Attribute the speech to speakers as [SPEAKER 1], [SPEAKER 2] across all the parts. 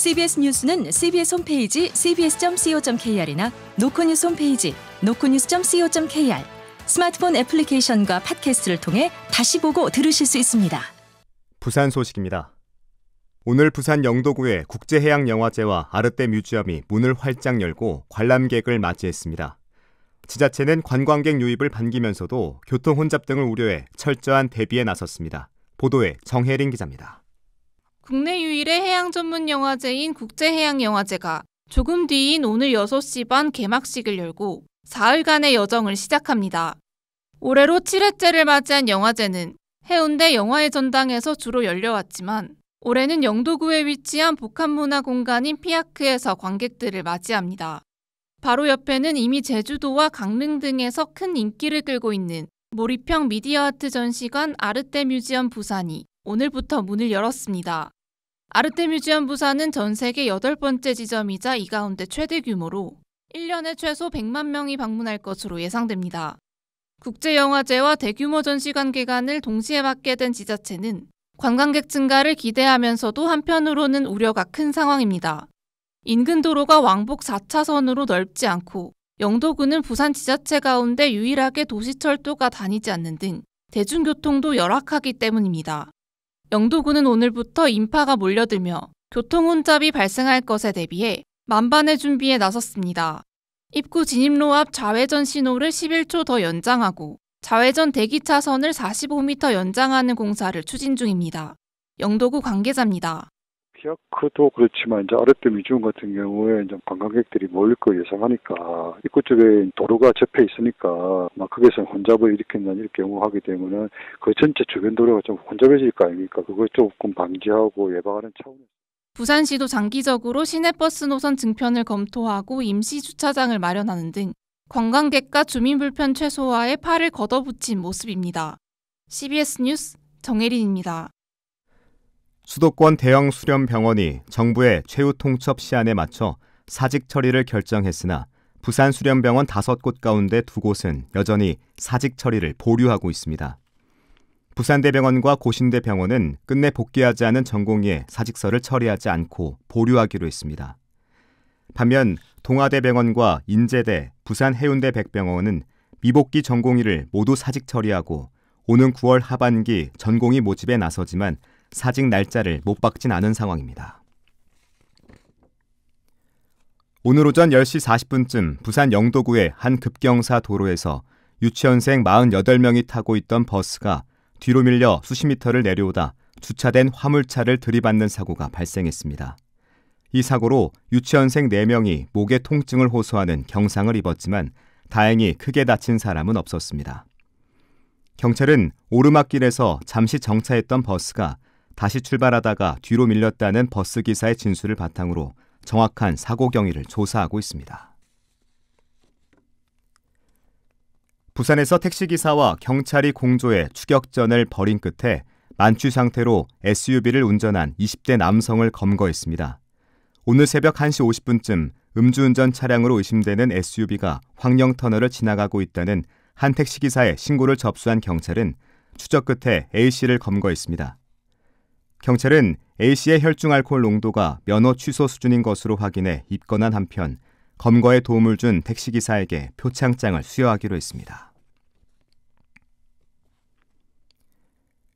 [SPEAKER 1] CBS 뉴스는 CBS 홈페이지 cbs.co.kr이나 노코뉴스 홈페이지 노코뉴스.co.kr, 스마트폰 애플리케이션과 팟캐스트를 통해 다시 보고 들으실 수 있습니다.
[SPEAKER 2] 부산 소식입니다. 오늘 부산 영도구의 국제해양영화제와 아르떼 뮤지엄이 문을 활짝 열고 관람객을 맞이했습니다. 지자체는 관광객 유입을 반기면서도 교통 혼잡 등을 우려해 철저한 대비에 나섰습니다. 보도에 정혜린 기자입니다.
[SPEAKER 3] 국내 유일의 해양 전문 영화제인 국제해양영화제가 조금 뒤인 오늘 6시 반 개막식을 열고 사흘간의 여정을 시작합니다. 올해로 7회째를 맞이한 영화제는 해운대 영화의 전당에서 주로 열려왔지만 올해는 영도구에 위치한 복합문화공간인 피아크에서 관객들을 맞이합니다. 바로 옆에는 이미 제주도와 강릉 등에서 큰 인기를 끌고 있는 몰입형 미디어 아트 전시관 아르떼 뮤지엄 부산이 오늘부터 문을 열었습니다. 아르떼 뮤지엄 부산은 전 세계 8번째 지점이자 이 가운데 최대 규모로 1년에 최소 100만 명이 방문할 것으로 예상됩니다. 국제영화제와 대규모 전시관 개관을 동시에 맡게 된 지자체는 관광객 증가를 기대하면서도 한편으로는 우려가 큰 상황입니다. 인근 도로가 왕복 4차선으로 넓지 않고 영도구는 부산 지자체 가운데 유일하게 도시철도가 다니지 않는 등 대중교통도 열악하기 때문입니다. 영도구는 오늘부터 인파가 몰려들며 교통 혼잡이 발생할 것에 대비해 만반의 준비에 나섰습니다. 입구 진입로 앞 좌회전 신호를 11초 더 연장하고 좌회전 대기 차선을 45m 연장하는 공사를 추진 중입니다. 영도구 관계자입니다.
[SPEAKER 4] 피아크도 그렇지만 이제 아르떼 뮤지엄 같은 경우에 이제 관광객들이 몰릴 거 예상하니까 입구 쪽에 도로가 접해 있으니까 막 거기서 혼잡을 일으킨다는 이렇게 경우하기 때문에 그 전체 주변 도로가 좀 혼잡해질 거 아닙니까? 그걸 조금 방지하고 예방하는 차원에서.
[SPEAKER 3] 부산시도 장기적으로 시내버스 노선 증편을 검토하고 임시 주차장을 마련하는 등 관광객과 주민 불편 최소화에 팔을 걷어붙인 모습입니다. CBS 뉴스 정혜린입니다.
[SPEAKER 2] 수도권 대형 수련 병원이 정부의 최후 통첩 시한에 맞춰 사직 처리를 결정했으나 부산 수련병원 5곳 가운데 2곳은 여전히 사직 처리를 보류하고 있습니다. 부산대병원과 고신대병원은 끝내 복귀하지 않은 전공의의 사직서를 처리하지 않고 보류하기로 했습니다. 반면 동아대병원과 인제대, 부산해운대 백병원은 미복귀 전공의를 모두 사직 처리하고 오는 9월 하반기 전공의 모집에 나서지만 사직 날짜를 못 박진 않은 상황입니다. 오늘 오전 10시 40분쯤 부산 영도구의 한 급경사 도로에서 유치원생 48명이 타고 있던 버스가 뒤로 밀려 수십 미터를 내려오다 주차된 화물차를 들이받는 사고가 발생했습니다. 이 사고로 유치원생 4명이 목에 통증을 호소하는 경상을 입었지만 다행히 크게 다친 사람은 없었습니다. 경찰은 오르막길에서 잠시 정차했던 버스가 다시 출발하다가 뒤로 밀렸다는 버스기사의 진술을 바탕으로 정확한 사고 경위를 조사하고 있습니다. 부산에서 택시기사와 경찰이 공조해 추격전을 벌인 끝에 만취 상태로 SUV를 운전한 20대 남성을 검거했습니다. 오늘 새벽 1시 50분쯤 음주운전 차량으로 의심되는 SUV가 황령터널을 지나가고 있다는 한 택시기사의 신고를 접수한 경찰은 추적 끝에 A씨를 검거했습니다. 경찰은 A씨의 혈중 알코올 농도가 면허 취소 수준인 것으로 확인해 입건한 한편 검거에 도움을 준 택시기사에게 표창장을 수여하기로 했습니다.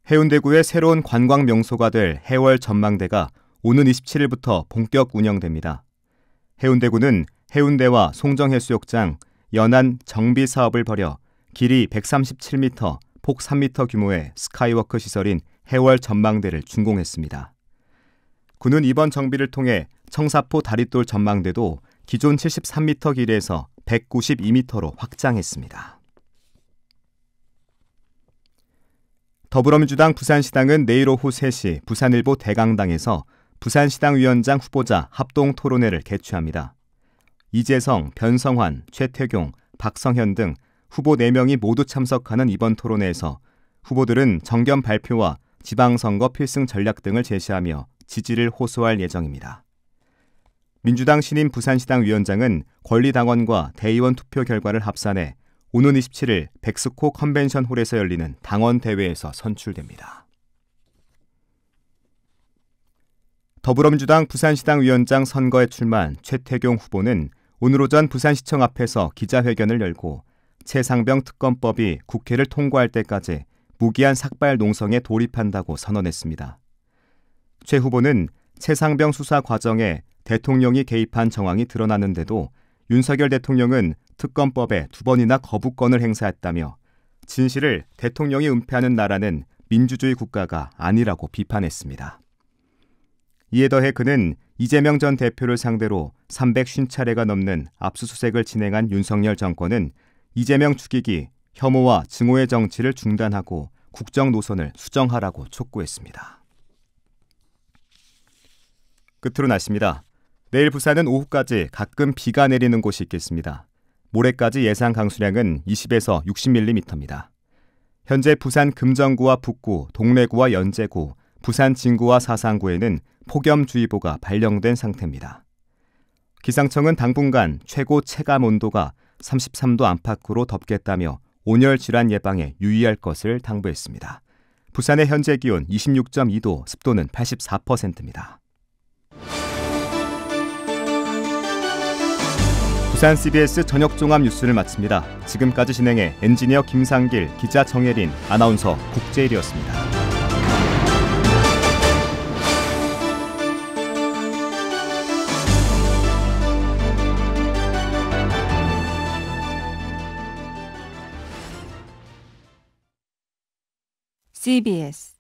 [SPEAKER 2] 해운대구의 새로운 관광 명소가 될 해월 전망대가 오는 27일부터 본격 운영됩니다. 해운대구는 해운대와 송정해수욕장, 연안 정비 사업을 벌여 길이 137m, 폭 3m 규모의 스카이워크 시설인 해월 전망대를 준공했습니다. 구는 이번 정비를 통해 청사포 다리돌 전망대도 기존 73m 길이에서 192m로 확장했습니다. 더불어민주당 부산시당은 내일 오후 3시 부산일보 대강당에서 부산시당 위원장 후보자 합동토론회를 개최합니다. 이재성, 변성환, 최태경, 박성현 등 후보 4명이 모두 참석하는 이번 토론회에서 후보들은 정견 발표와 지방선거 필승 전략 등을 제시하며 지지를 호소할 예정입니다. 민주당 신임 부산시당 위원장은 권리당원과 대의원 투표 결과를 합산해 오는 27일 백스코 컨벤션홀에서 열리는 당원대회에서 선출됩니다. 더불어민주당 부산시당 위원장 선거에 출마한 최태경 후보는 오늘 오전 부산시청 앞에서 기자회견을 열고 최상병 특검법이 국회를 통과할 때까지 무기한 삭발 농성에 돌입한다고 선언했습니다. 최 후보는 최상병 수사 과정에 대통령이 개입한 정황이 드러나는데도 윤석열 대통령은 특검법에 2번이나 거부권을 행사했다며 진실을 대통령이 은폐하는 나라는 민주주의 국가가 아니라고 비판했습니다. 이에 더해 그는 이재명 전 대표를 상대로 350차례가 넘는 압수수색을 진행한 윤석열 정권은 이재명 죽이기, 혐오와 증오의 정치를 중단하고 국정 노선을 수정하라고 촉구했습니다. 끝으로 날씨입니다. 내일 부산은 오후까지 가끔 비가 내리는 곳이 있겠습니다. 모레까지 예상 강수량은 20에서 60mm입니다. 현재 부산 금정구와 북구, 동래구와 연제구, 부산 진구와 사상구에는 폭염주의보가 발령된 상태입니다. 기상청은 당분간 최고 체감 온도가 33도 안팎으로 덥겠다며 온열 질환 예방에 유의할 것을 당부했습니다. 부산의 현재 기온 26.2도, 습도는 84%입니다. 부산 CBS 저녁 종합 뉴스를 마칩니다. 지금까지 진행해 엔지니어 김상길, 기자 정혜린, 아나운서 국재일이었습니다.
[SPEAKER 1] CBS